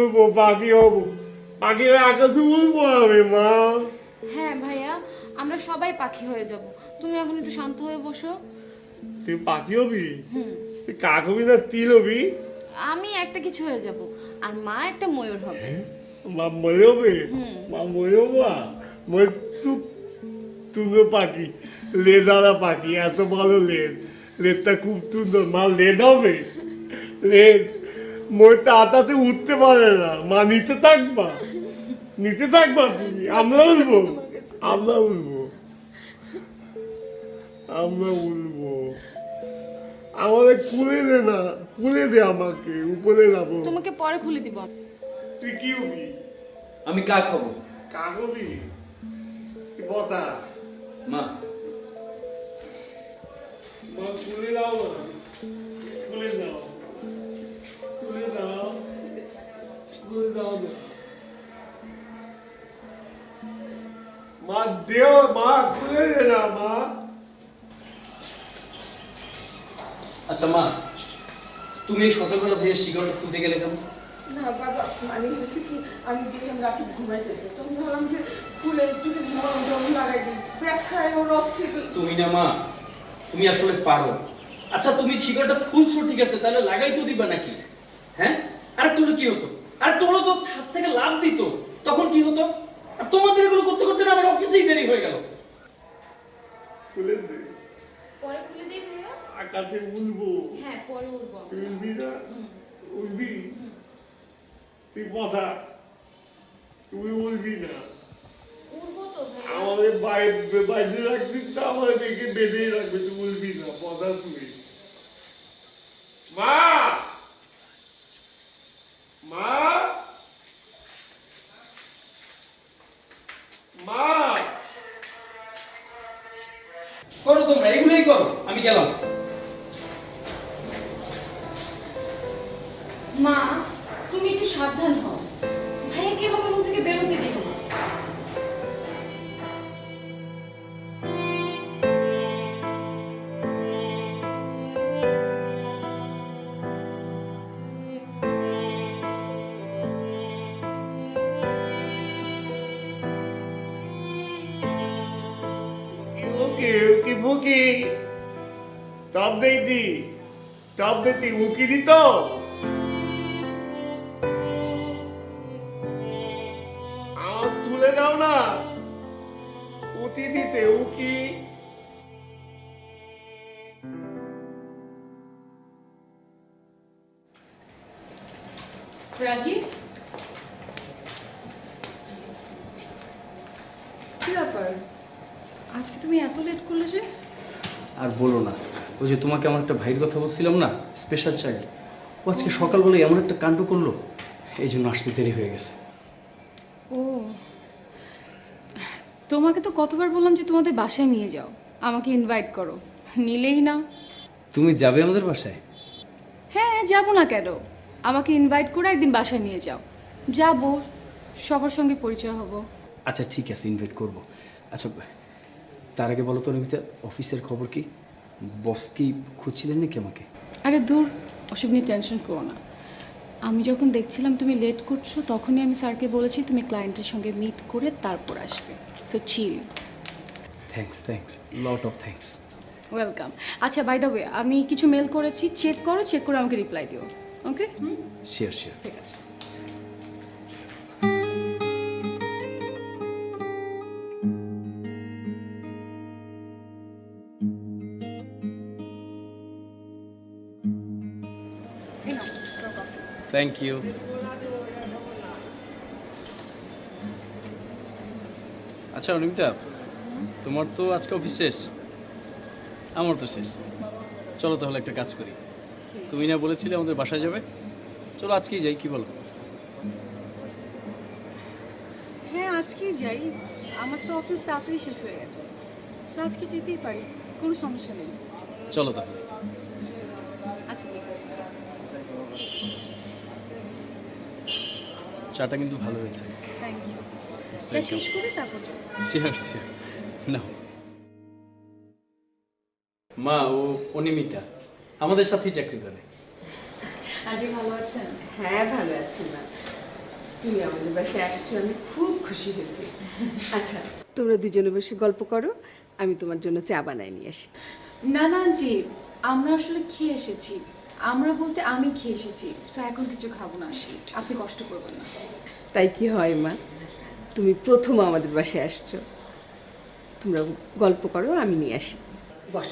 উড়বো, পাখি হবো, পাখি হয়ে আকাশে উড়বো আমি মা। হ্যাঁ ভাইয়া, আমরা সবাই পাখি হয়ে যাব। তুমি এখন একটু শান্ত হয়ে বসো। তুই পাখি হবি? হুম। তুই কাক হবি না তিল হবি? আমি একটা কিছু হয়ে যাব, আর মা একটা ময়ূর হবে। মা মরে হবে? হুম। মা মরে হবো? মরে তুলো পাখি, লেদারা পাখি, এত ভালো লেদ, লেদটা খুব সুন্দর। মা লেদ হবে? লেদ মই তাড়াতাড়ি উঠতে পারে না, মা নিতে থাকবা, নিতে থাকবা তুমি। আমরা উঠবো, আমরা উঠবো, আমরা উঠবো। আমাদের খুলে দে না, খুলে দে আমাকে, উপরে যাবো। তোমাকে পরে খুলে দিব। তুই কি হবি? আমি কাক হব। কাক হবি? তুই বতা। মা মা খুলে দাও না, খুলে দাও, খুলে দাও, খুলে দাও না। মা দেও, মা খুলে দে না মা। আচ্ছা মা, তুমি এই সকালবেলা ভেবে সিগারেট খুলতে গেলে কেন? না বাবা, মানে হয়েছে কি, আমি দেখলাম রাতে ঘুমাইতেছে, তখন ভাবলাম যে ফুলে একটু জল লাগাই দিই, দেখায় ওর অস্থির। তুমি না মা, তুমি আসলে পারো। আচ্ছা তুমি সিগারেটটা খুলছো ঠিক আছে, তাহলে লাগাই তো দিবা নাকি? হ্যাঁ, আরেকটু হলে কি হতো? আরেকটু হলো তো ছাদ থেকে লাফ দিত, তখন কি হতো? আর তোমাদের এগুলো করতে করতে না আমার অফিসেই দেরি হয়ে গেল। খুলে দে। পরে খুলে দিই ভাইয়া। আকাশে উড়বো। হ্যাঁ, পরে উঠবো। তুই উড়বি না? উড়বি? তুই কথা, তুই উড়বি না। উঠবো তো ভাইয়া। আমাদের বাইরে রাখছিস না, আমার মেয়েকে বেঁধেই রাখবে, তুই উড়বি না, কথা তুই। মা, মা, মা। করো তোমরা, এগুলোই করো, আমি গেলাম। মা, তুমি একটু সাবধান হও, ভাইয়াকে এভাবে রুম থেকে বেরোতে দিও না। ওকে ওকে বুকি টপ দেইতি, টপ দেইতি উকি দিত। আমার তুলে দাও না, উতি দিতে উকি। রাজি, কি ব্যাপার, আজকে তুমি এত লেট করলে যে? আর বলো না, ওই যে তোমাকে আমার একটা ভাইয়ের কথা বলছিলাম না, স্পেশাল চাইল্ড, ও আজকে সকালবেলায় এমন একটা কাণ্ড করলো, এই জন্য আসতে দেরি হয়ে গেছে। ও, তোমাকে তো কতবার বললাম যে তোমাদের বাসায় নিয়ে যাও, আমাকে ইনভাইট করো, নিলেই না। তুমি যাবে আমাদের বাসায়? হ্যাঁ, যাবো না কেন? আমাকে ইনভাইট করে একদিন বাসায় নিয়ে যাও, যাবো, সবার সঙ্গে পরিচয় হব। আচ্ছা ঠিক আছে, ইনভাইট করব। আচ্ছা তার আগে বলো তো নমিতা, অফিসের খবর কি? বস কি খুঁজছিলেন নাকি আমাকে? আরে দূর, ওসব নিয়ে টেনশন করো না। আমি যখন দেখছিলাম তুমি লেট করছো, তখনই আমি স্যারকে বলেছি তুমি ক্লায়েন্টের সঙ্গে মিট করে তারপর আসবে। So chill. Thanks, lot of thanks. Welcome. আচ্ছা, বাই দ্য ওয়ে, আমি কিছু মেল করেছি, চেক করো, চেক করে আমাকে রিপ্লাই দিও। ওকে? শিওর। ঠিক আছে। এই নাও, your coffee। Thank you. আচ্ছা অনিমিতা, তোমার তো আজকে অফিস শেষ, আমার তো শেষ। চলো তাহলে একটা কাজ করি, তুমি না বলেছিলে আমাদের বাসায় যাবে, চলো আজকেই যাই, কি বলো? হ্যাঁ, আজকেই যাই, আমার তো অফিস তাড়াতাড়ি শেষ হয়ে গেছে, সো আজকে যেতেই পারি, কোনো সমস্যা নেই। চলো তাহলে। আচ্ছা ঠিক আছে। চাটা কিন্তু ভালো হয়েছে। Thank you. চা শেষ করে তারপর যাবো। শিওর না। মা, ও অনিমিতা আমাদের সাথেই চাকরি করে। আন্টি ভালো আছেন? হ্যাঁ ভালো আছি না। তুমি আমাদের বাসায় আসছো, আমি খুব খুশি হয়েছি। আচ্ছা, তোমরা দুজনে বসে গল্প করো, আমি তোমার জন্য চা বানাই নিয়ে আসি। না না আন্টি, আমরা আসলে খেয়ে এসেছি। আমরা বলতে আমি খেয়ে এসেছি, সো এখন কিছু খাবো না আসলে, আপনি কষ্ট করবেন না। তাই কি হয় মা, তুমি প্রথম আমাদের বাসায় আসছো। তোমরা গল্প করো, আমি নিয়ে আসি। বস।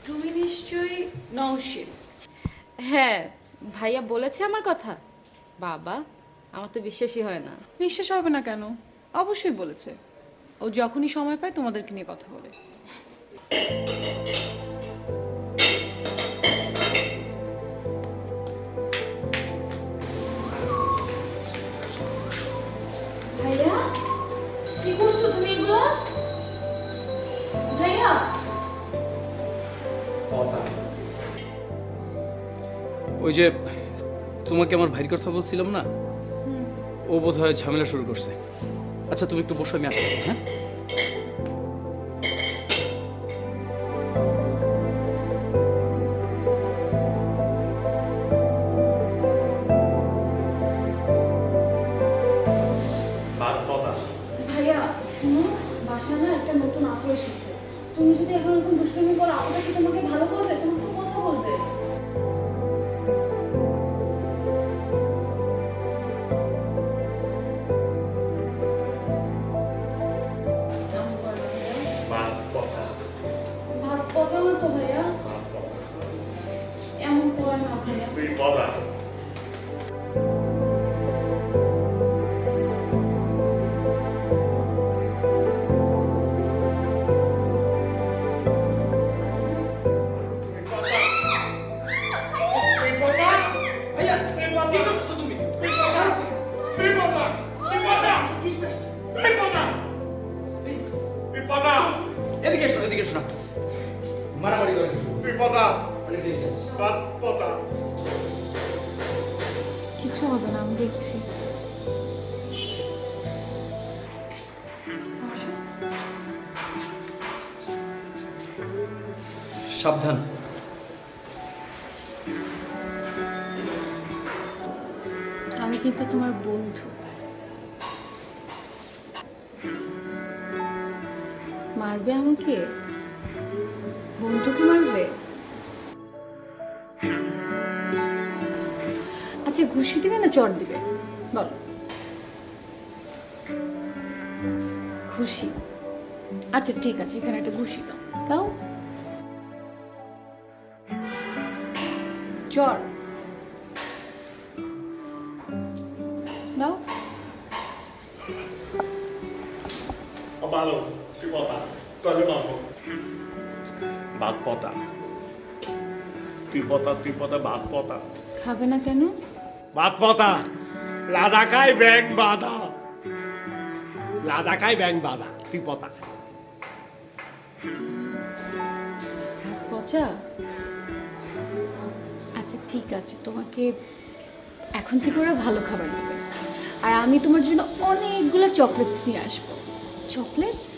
তুমি নিশ্চয়ই নওশিন। হ্যাঁ, ভাইয়া বলেছে আমার কথা। বাবা, আমার তো বিশ্বাসই হয় না। বিশ্বাস হবে না কেন? অবশ্যই বলেছে। ও যখনই সময় পায় তোমাদেরকে নিয়ে কথা বলে। ভাইয়া, কি করছো তুমি এগুলো? ভাইয়া, ওই যে তোমাকে আমার ভাইয়ের কথা বলছিলাম না, ও বোধহয় ঝামেলা শুরু করছে। আচ্ছা তুমি একটু বসো, আমি আসতেছি। হ্যাঁ, ভাইয়া শুনো, বাসা না একটা নতুন আপু এসেছে। তুমি যদি এখন এরকম দুষ্টুমি করো, আপুটা কি তোমাকে ভালো করবে? তোমাকে তো কথা বলবে। ভাত পচা না তো ভাইয়া, এমন করে না ভাইয়া। ভাইয়া কি করছো তুমি? এদিকে এসো, এদিকে এসো না, মারামারি করে অনেক দেরি হচ্ছে। কিছু হবে না, আমি দেখছি। সাবধান। আমি কিন্তু তোমার বন্ধু। মারবে আমাকে? বন্ধুকে মারবে? আচ্ছা, ঘুষি দিবে না চড় দিবে বল? ঘুষি? আচ্ছা ঠিক আছে, এখানে একটা ঘুষি দাও। দাও। চড় দাও। ভালো, তুই পতা, তাহলে মারবো। ভাত পতা, তুই পতা, ভাত পতা। খাবে না কেন? ভাত পতা, লাদাকায় ব্যাং বাঁধা, লাদাকায় ব্যাং বাঁধা, তুই পতা। ভাত পচা? আচ্ছা ঠিক আছে, তোমাকে এখন থেকে ওরা ভালো খাবার দেবে, আর আমি তোমার জন্য অনেকগুলো চকলেটস নিয়ে আসবো। চকলেটস?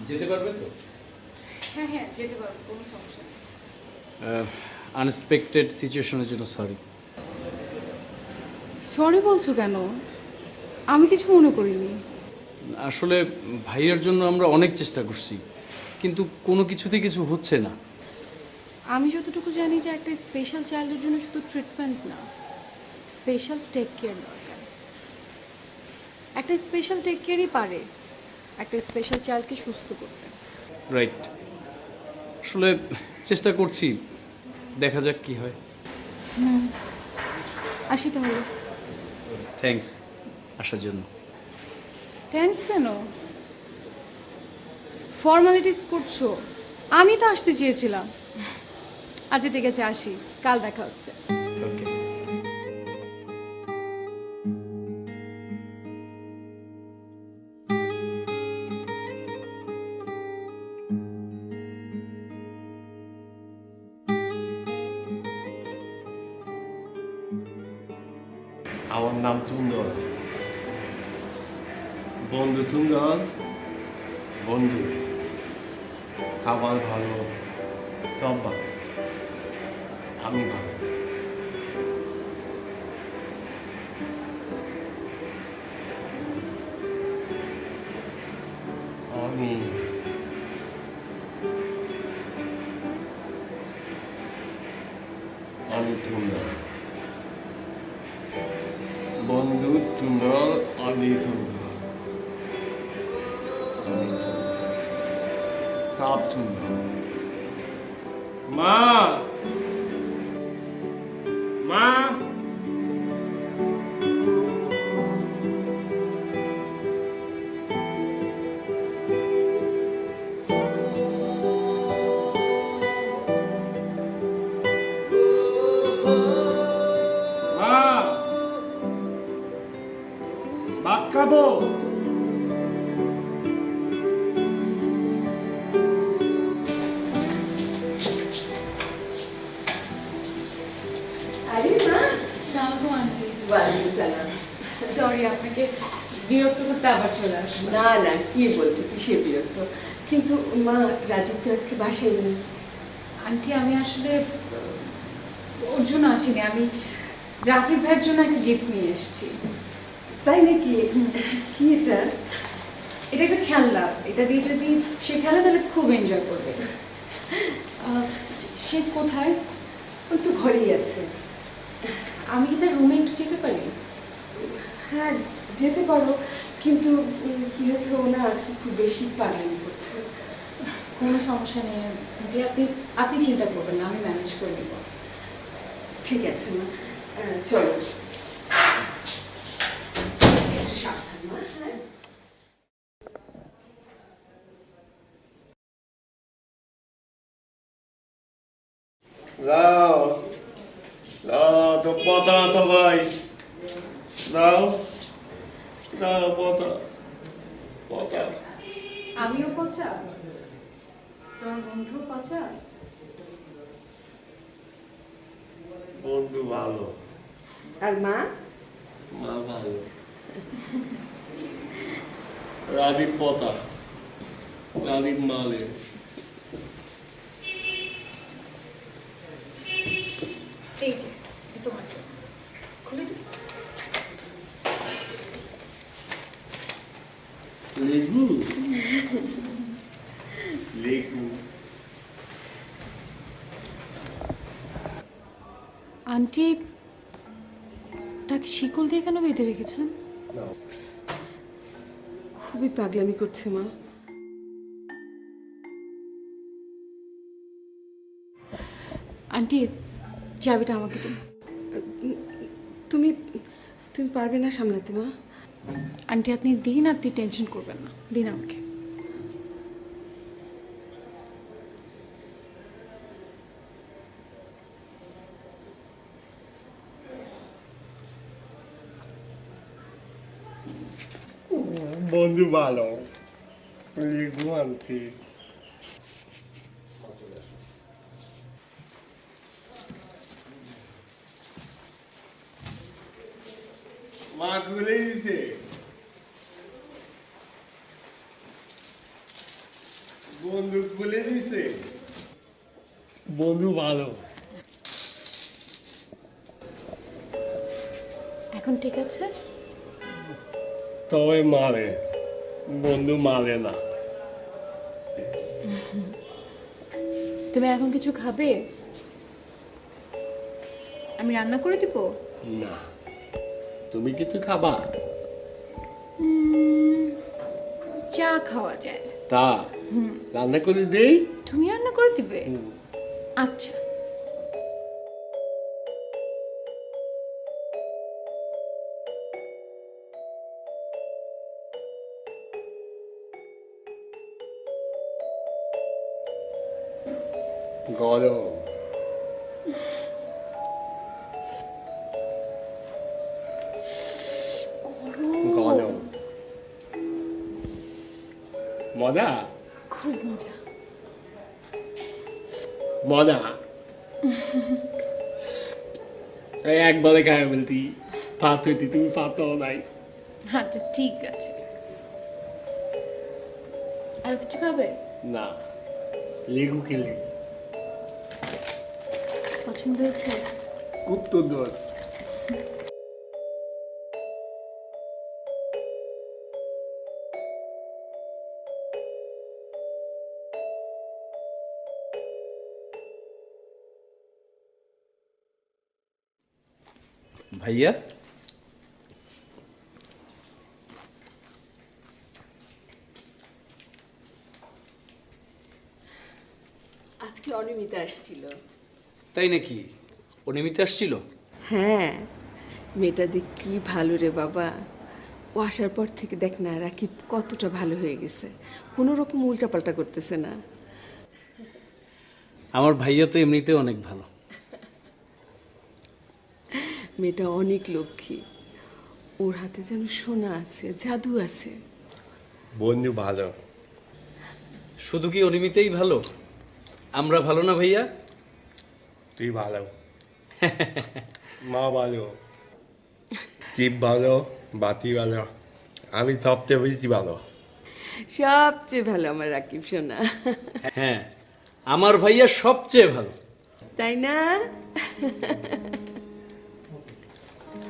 যেতে পারবে তো? হ্যাঁ হ্যাঁ, যেতে পারবো, কোনো সমস্যা নেই। আনএক্সপেক্টেড সিচুয়েশনের জন্য সরি। সরি বলছো কেন? আমি কিছু মনে করিনি। আসলে ভাইয়ের জন্য আমরা অনেক চেষ্টা করছি, কিন্তু কোনো কিছুতেই কিছু হচ্ছে না। আমি যতটুকু জানি যে একটা স্পেশাল চাইল্ডের জন্য শুধু ট্রিটমেন্ট না, স্পেশাল টেক কেয়ার দরকার। একটা স্পেশাল টেক কেয়ারই পারে একটা স্পেশাল চাইল্ডকে সুস্থ করতে। রাইট, আসলে চেষ্টা করছি, দেখা যাক কি হয়। হুম, আসি তাহলে। থ্যাঙ্কস আসার জন্য। থ্যাঙ্কস কেন? ফর্মালিটিস করছো? আমি তো আসতে চেয়েছিলাম। আচ্ছা ঠিক আছে, আসি, কাল দেখা হচ্ছে। ওকে। আমার নাম সুন্দর। বন্ধু সুন্দর, বন্ধু, খাবার ভালো, সব ভালো, আমি ভালো। আমি আমি সুন্দর, বন্ধু সুন্দর, আমি সুন্দর, আমি সুন্দর, সব সুন্দর। মা, মা, মা, ভাত খাবো। আরে মা, সালাম আন্টি। ওয়ালাইকুম সালাম। সরি আপনাকে বিরক্ত করতে আবার চলে আসলাম। না না, কি বলছো, কিসের বিরক্ত? কিন্তু মা, রাজীব তো আজকে বাসায় নেই। আন্টি আমি আসলে ওর জন্য আসিনি, আমি রাকিব ভাইয়ের জন্য একটা গিফট নিয়ে এসেছি। তাই নাকি? কি এটা? এটা একটা খেলনা, এটা দিয়ে যদি সে খেলে তাহলে খুব এনজয় করবে। সে কোথায়? ওই তো ঘরেই আছে। আমি কি তার রুমে একটু যেতে পারি? হ্যাঁ, যেতে পারো, কিন্তু কি হয়েছে, ও না আজকে খুব বেশি পাগলামি করছে। কোনো সমস্যা নেই আন্টি, আপনি আপনি চিন্তা করবেন না, আমি ম্যানেজ করে দেবো। ঠিক আছে মা, চলো। একটু সাবধান মা। হ্যাঁ। দাও, দাও তো পতা সবাই, দাও, দাও পতা, পতা। আমিও পচা, তোমার বন্ধু পচা। বন্ধু ভালো, আর মা? মা ভালো। রাজীব পতা, রাজীব মালে। এই যে এটা তোমার জন্য, খুলে দিই। লেবু, লেবু। আন্টি তাকে শিকল দিয়ে কেন বেঁধে রেখেছেন? খুবই পাগলামি করছে মা। আন্টি চাবিটা আমাকে দিন। তুমি তুমি পারবে না সামলাতে মা? আন্টি আপনি দিন, আপনি টেনশন করবেন না, দিন আমাকে। বন্ধু ভালো, লেবু আনতে। মা খুলে দিছে, বন্ধু খুলে দিছে। বন্ধু ভালো। এখন ঠিক আছে? তবে মারে, বন্ধু মারে না। তুমি এখন কিছু খাবে? আমি রান্না করে দিব? না, তুমি কিছু খাবা? চা খাওয়া যায়। তা রান্না করে দেই? তুমি রান্না করে দিবে? আচ্ছা। গরম, গরম, মজা, খুব মজা। মজা। একবারে খায় বলতি। ভাত হইতে তুমি পাতাও নাই। আচ্ছা ঠিক আছে। আর কিছু খাবে? না, লেবু খেলে পছন্দ হয়েছে? খুব সুন্দর। ভাইয়া আজকে অনিমিতা আসছিল। তাই নাকি? অনিমিতা আসছিল? হ্যাঁ, মেয়েটা দেখ কি ভালো রে বাবা। ও আসার পর থেকে দেখ না রাকিব কতটা ভালো হয়ে গেছে, কোনো রকম উল্টাপাল্টা করতেছে না। আমার ভাইয়া তো এমনিতে অনেক ভালো। মেয়েটা অনেক লক্ষ্মী, ওর হাতে যেন সোনা আছে, জাদু আছে। বন্ধু ভালো। শুধু কি অনিমিতাই ভালো? আমরা ভালো না ভাইয়া? তুই ভালো, মা ভালো, টিপ ভালো, বাতি ভালো, আমি সবচেয়ে বেশি ভালো। সবচেয়ে ভালো আমার রাকিব সোনা, হ্যাঁ, আমার ভাইয়া সবচেয়ে ভালো। তাই না?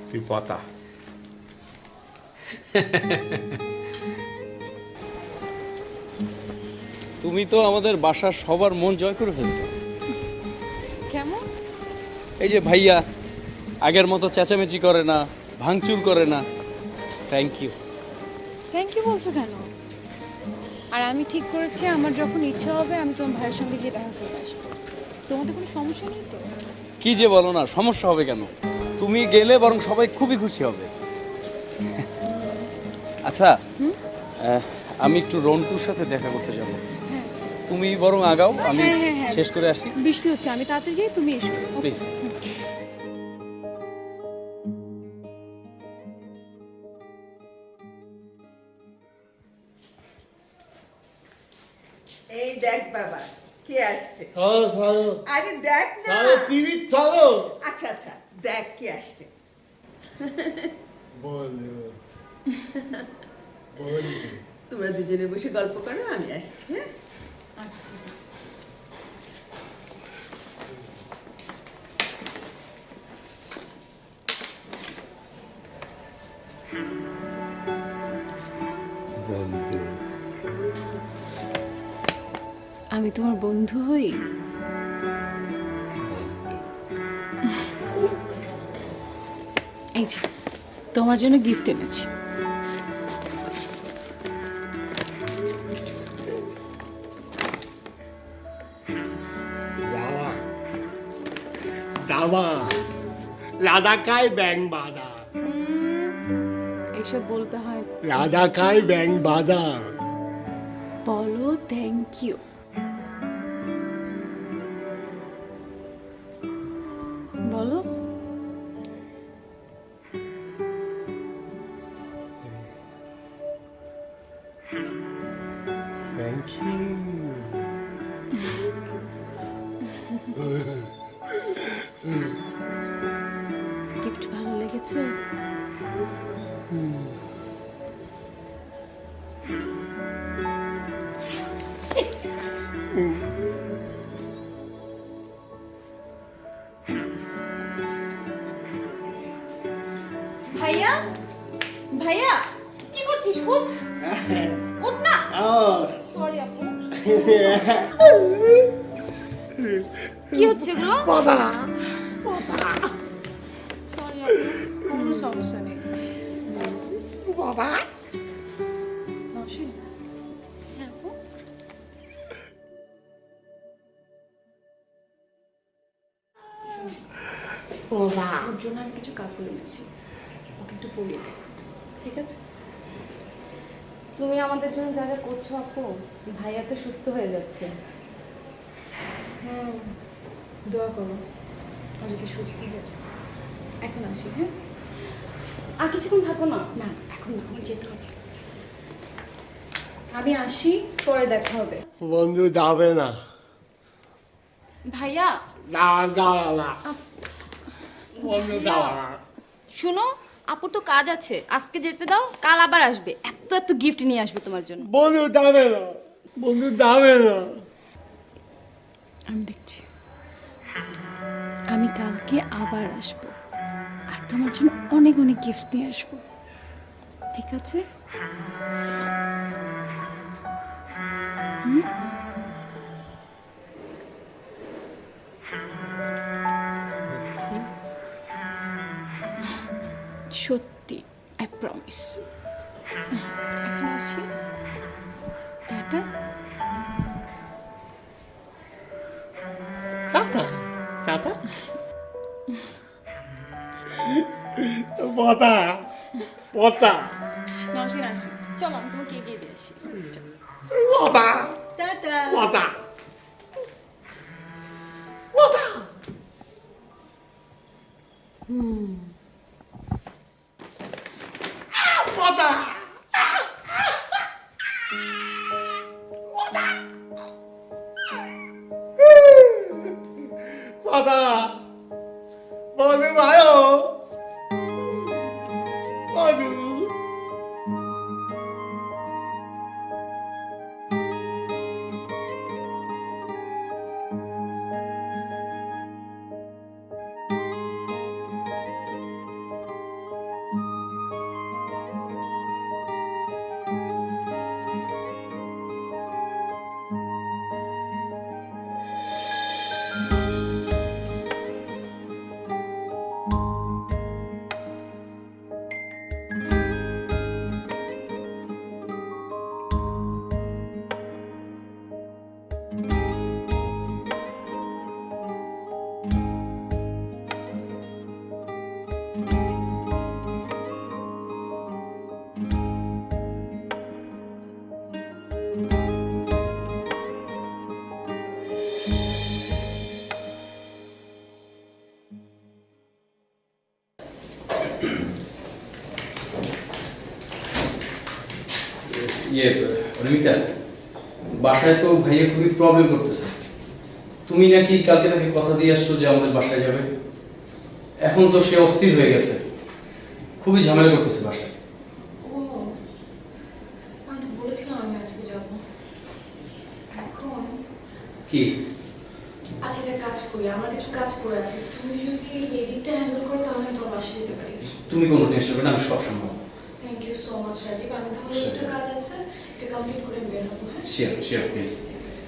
তুই পতা। তুমি তো আমাদের বাসার সবার মন জয় করে ফেলছো। কেমন? এই যে ভাইয়া আগের মতো চেঁচামেচি করে না, ভাঙচুর করে না। Thank you. থ্যাংক ইউ বলছো কেন? আর আমি ঠিক করেছি আমার যখন ইচ্ছা হবে আমি তোমার ভাইয়ের সঙ্গে গিয়ে দেখা করে আসবো। তোমাদের কোনো সমস্যা নেই তো? কি যে বলো না, সমস্যা হবে কেন? তুমি গেলে বরং সবাই খুবই খুশি হবে। আচ্ছা, হুম? আমি একটু রন্টুর সাথে দেখা করতে যাব। হ্যাঁ তুমি বরং আগাও, আমি হ্যাঁ, হ্যাঁ, হ্যাঁ। শেষ করে আসি। বৃষ্টি হচ্ছে, আমি তাড়াতাড়ি যাই, তুমি এসো। প্লিজ। এই দেখ বাবা কে আসছে। চলো চলো আরে দেখ না। চলো, টিভি চলো। আচ্ছা আচ্ছা, দেখ কে আসছে। বন্ধু বন্ধু তোমরা দুজনে বসে গল্প করো, আমি আসছি। হ্যাঁ, আচ্ছা ঠিক আছে। বন্ধু আমি তোমার বন্ধু হই? এই যে তোমার জন্য গিফট এনেছি। দাবা দাবা রাধা খায় ব্যাং বাঁধা, এইসব বলতে হয়? রাধা খায় ব্যাং বাঁধা। বলো থ্যাংক ইউ। বলো। Thank you. গিফট ভালো লেগেছে? ভাইয়া, ভাইয়া কি করছিস? উঠ, উঠ না। সরি আপু। কি হচ্ছে এগুলো? বাবা সরি আপু, কোনো সমস্যা নেই। বাবা নসি, হ্যাঁ আপু। বাবা ওর জন্য আমি কিছু কাপড় এনেছি, ওকে একটু পরিয়ে দেবো, ঠিক আছে? তুমি আমাদের জন্য যা যা করছো আপু, ভাইয়া তো সুস্থ হয়ে যাচ্ছে। হ্যাঁ, দোয়া করো ও যদি সুস্থ হয়ে যায়। এখন আসি, হ্যাঁ? আর কিছুক্ষণ থাকো না। না এখন না, আমার যেতে হবে। আমি আসি, পরে দেখা হবে। বন্ধু যাবে না, ভাইয়া না যাওয়া না, বন্ধু যাওয়া না। শুনো, আপুর তো কাজ আছে, আজকে যেতে দাও, কাল আবার আসবে, এত এত গিফট নিয়ে আসবে তোমার জন্য। বন্ধু দাবে না, বন্ধু দাবে না। আমি দেখছি, আমি কালকে আবার আসবো আর তোমার জন্য অনেক অনেক গিফট নিয়ে আসবো, ঠিক আছে? হুম? সত্যি, আই প্রমিস। এখন আসি, টাটা। Tata tata. পতা পতা নওশিন আসি, চলো আমি তোমাকে এগিয়ে দিয়ে আসি। পতা টাটা। পতা পতা। পতা পতা। বন্ধু ভালো, বন্ধু। অনিমিতা, বাসায় তো ভাইয়া খুবই প্রবলেম করতেছে। তুমি নাকি কালকে নাকি কথা দিয়ে আসছো যে আমাদের বাসায় যাবে, এখন তো সে অস্থির হয়ে গেছে, খুবই ঝামেলা করতেছে বাসায়। ও, আমি তো বলেছিলাম আমি আজকে যাবো। এখন কি? আচ্ছা, একটা কাজ করি, আমার কিছু কাজ করে আছে, তুমি যদি এই দিকটা হ্যান্ডেল করো তাহলে আমি তোমার বাসায় যেতে পারি। তুমি কোনো টেনশন করবে না, আমি সব সম্ভব। Thank you so much Rajib. আমি তাহলে একটু কাজ আছে, এটা কমপ্লিট করে বের হবো। হ্যাঁ, শিওর শিওর, প্লিজ। ঠিক আছে।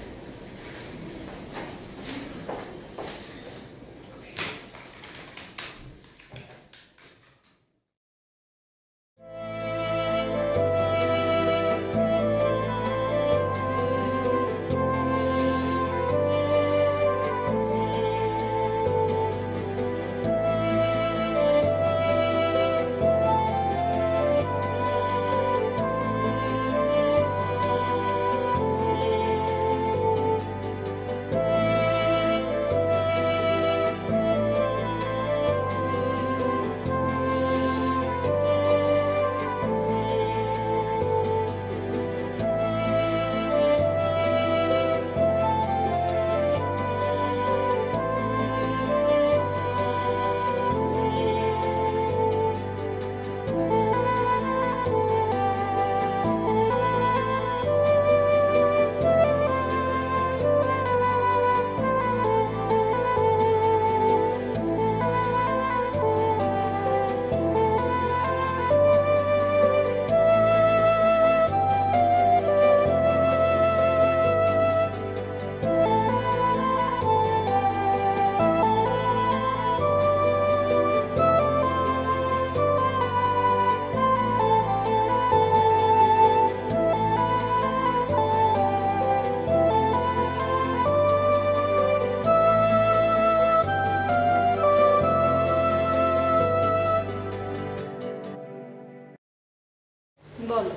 বলো,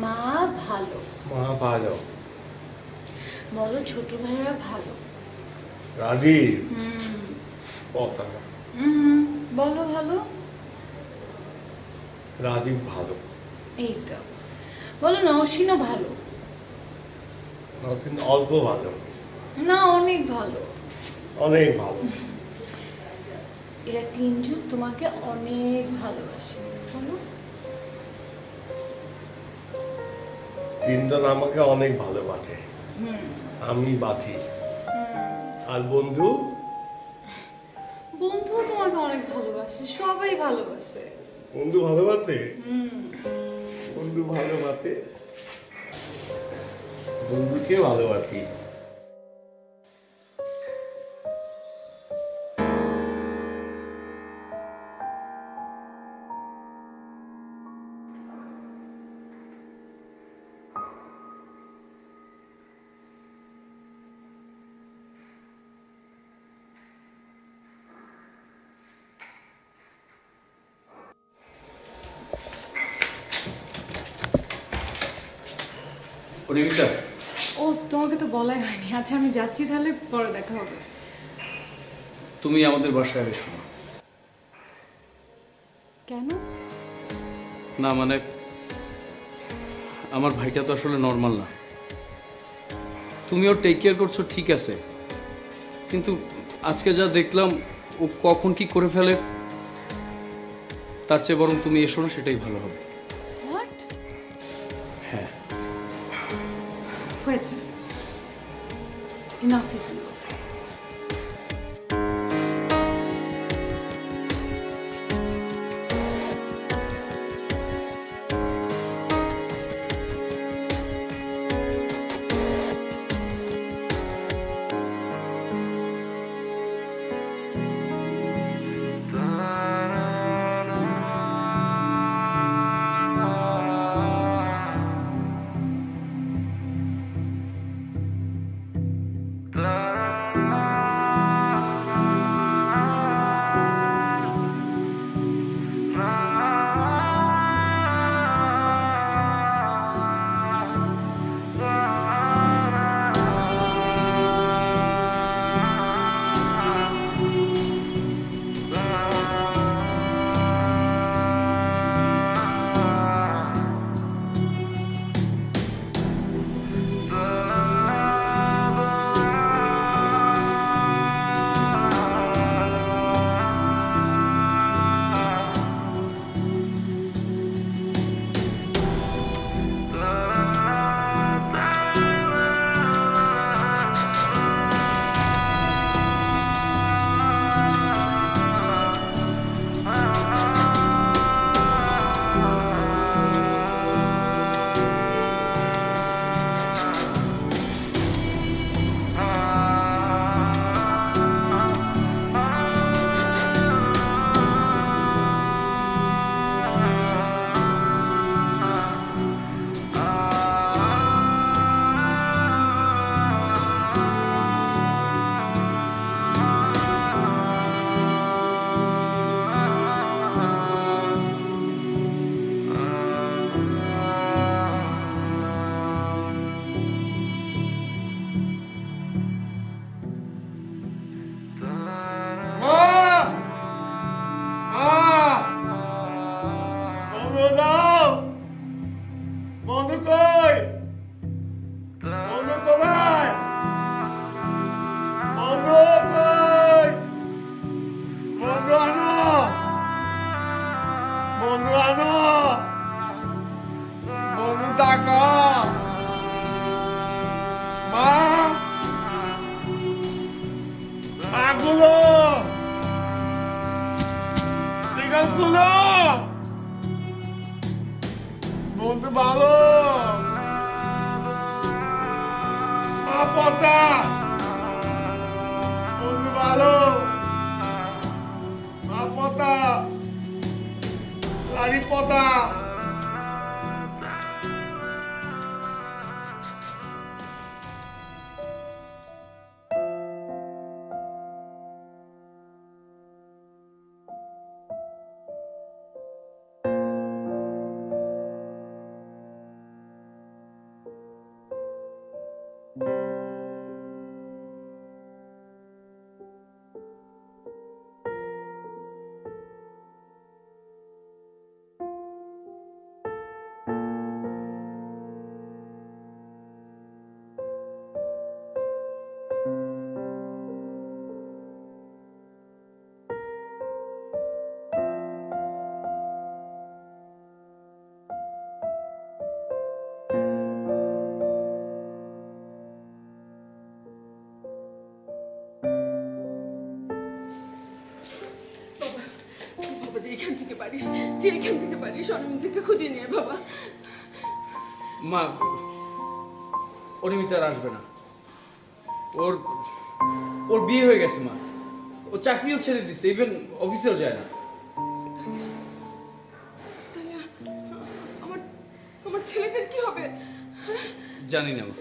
মা ভালো? মা ভালো। বলো, ছোট ভাইয়া ভালো? রাজীব হুম পতা। হুম, বলো ভালো। রাজীব ভালো। এই তো বলো, নওশিনও ভালো? নতুন অল্প ভালো, না, অনেক ভালো। অনেক ভালো। এরা তিনজন তোমাকে অনেক ভালোবাসে, বলো। তিনজন আমাকে অনেক ভালোবাসে, আমি বাঁচি। আর বন্ধু? বন্ধু তোমাকে অনেক ভালোবাসে, সবাই ভালোবাসে। বন্ধু ভালোবাসে? বন্ধু ভালোবাসে, বন্ধুকে ভালোবাসি। পরিমিতা, ও তোমাকে তো বলাই হয়নি। আচ্ছা আমি যাচ্ছি, তাহলে পরে দেখা হবে। তুমি আমাদের বাসায় এসো না। কেন? না মানে আমার ভাইটা তো আসলে নর্মাল না। তুমি ওর টেক কেয়ার করছো ঠিক আছে, কিন্তু আজকে যা দেখলাম ও কখন কি করে ফেলে, তার চেয়ে বরং তুমি এসো না, সেটাই ভালো হবে। হোয়াট? হ্যাঁ, হয়েছে, ইনাফ ইজ ইনাফ। বন্ধু কই? বন্ধু কোথায়? বন্ধু কই? বন্ধু আনো, বন্ধু আনো, বন্ধু ডাকা। মা, মাগুলো, সিগারগুলো, বন্ধু ভালো, মা পতা, বন্ধু ভালো, মা পতা, লারি পতা। এখান থেকে পারিস, যে এখান থেকে পারিস অনিন্দিতাকে খুঁজে নিয়ে বাবা। মা, অনিমিতা আর আসবে না। ওর ওর বিয়ে হয়ে গেছে মা। ও চাকরিও ছেড়ে দিচ্ছে, ইভেন অফিসেও যায় না। তাহলে আমার আমার ছেলেটার কি হবে? জানি না মা।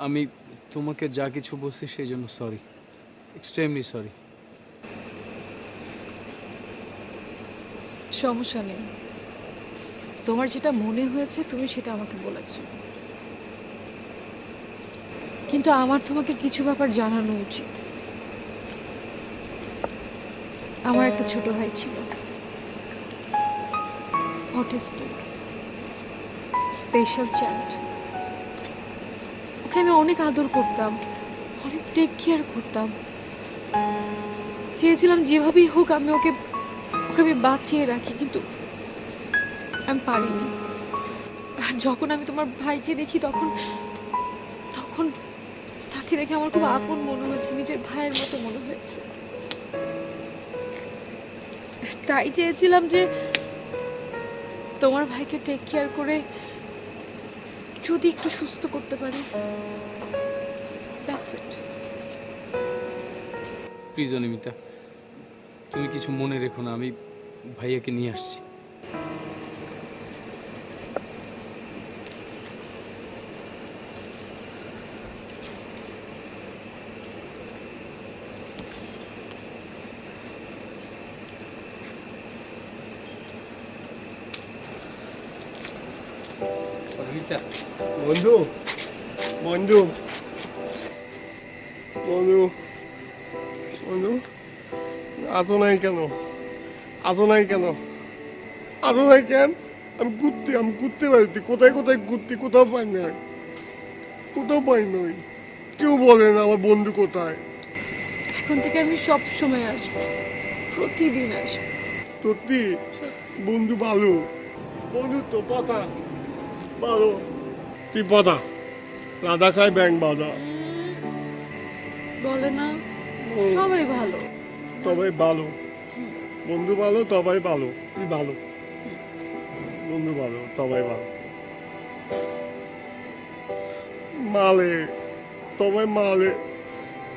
আমি তোমাকে যা কিছু বলছি সেই জন্য সরি, এক্সট্রিমলি সরি। সমস্যা নেই, তোমার যেটা মনে হয়েছে তুমি সেটা আমাকে বলেছো, কিন্তু আমার তোমাকে কিছু ব্যাপার জানানো উচিত। আমার একটা ছোট ভাই ছিল, অটিস্টিক, স্পেশাল চাইল্ড। ওকে আমি অনেক আদর করতাম, অনেক টেক কেয়ার করতাম, চেয়েছিলাম যেভাবেই হোক আমি ওকে আমি বাঁচিয়ে রাখি, কিন্তু আমি পারিনি। আর যখন আমি তোমার ভাইকে দেখি তখন তখন তাকে দেখে আমার খুব আপন মনে হয়েছে, নিজের ভাইয়ের মতো মনে হয়েছে। তাই চেয়েছিলাম যে তোমার ভাইকে টেক কেয়ার করে যদি একটু সুস্থ করতে পারি। That's it. প্লিজ অনিমিতা, তুমি কিছু মনে রেখো না, আমি ভাইয়াকে নিয়ে আসছি। অনিমিতা, বন্ধু বন্ধু বন্ধু বন্ধু, আতো নাই কেন? আতো নাই কেন? আতো নাই কেন? আমি ঘুরতে পারছি, কোথায় কোথায় ঘুরতে, কোথাও পাই নাই, কোথাও পাই নাই। কেউ বলে না আমার বন্ধু কোথায়। এখন থেকে আমি সব সময় আসবো, প্রতিদিন আসবো। সত্যি বন্ধু ভালো, বন্ধু তো পাতা ভালো। তুই পাতা রাধা খায় ব্যাং বাধা। বলে না সবাই ভালো। সবাই ভালো, বন্ধু ভালো, সবাই ভালো। তুই ভালো, বন্ধু ভালো, সবাই ভালো। মালে সবাই মালে,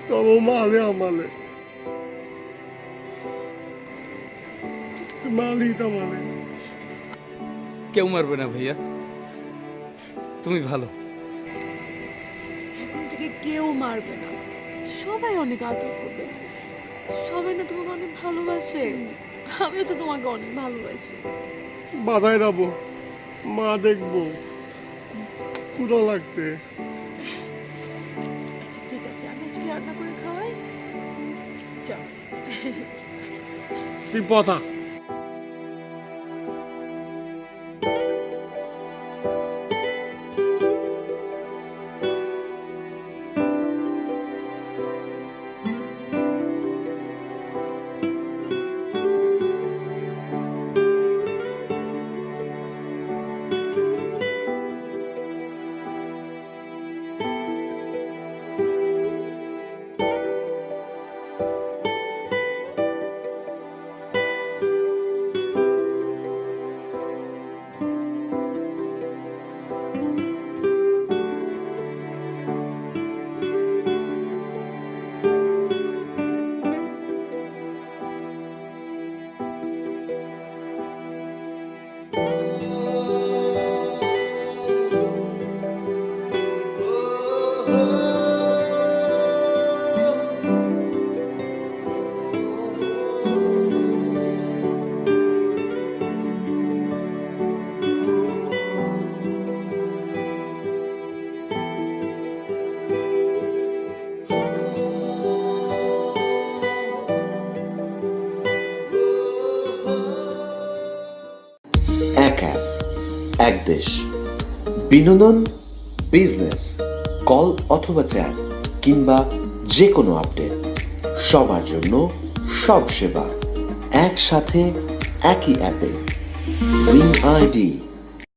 তবে মালে আমালে মালি তো মালে। কেউ মারবে না ভাইয়া, তুমি ভালো। এখন থেকে কেউ মারবে না, সবাই অনেক আদর করবে, সবাই না তোমাকে অনেক ভালোবাসে। আমিও তো তোমাকে অনেক ভালোবাসি। বাধায় যাবো, মা দেখবো, পুরো লাগতে। আচ্ছা ঠিক আছে, আমি আজকে রান্না করে খাওয়াই। চল। তুই পথা। এক অ্যাপ, এক দেশ। বিনোদন, বিজনেস, কল অথবা চ্যাট কিংবা যে কোনো আপডেট, সবার জন্য সব সেবা একসাথে একই অ্যাপে। Ring ID.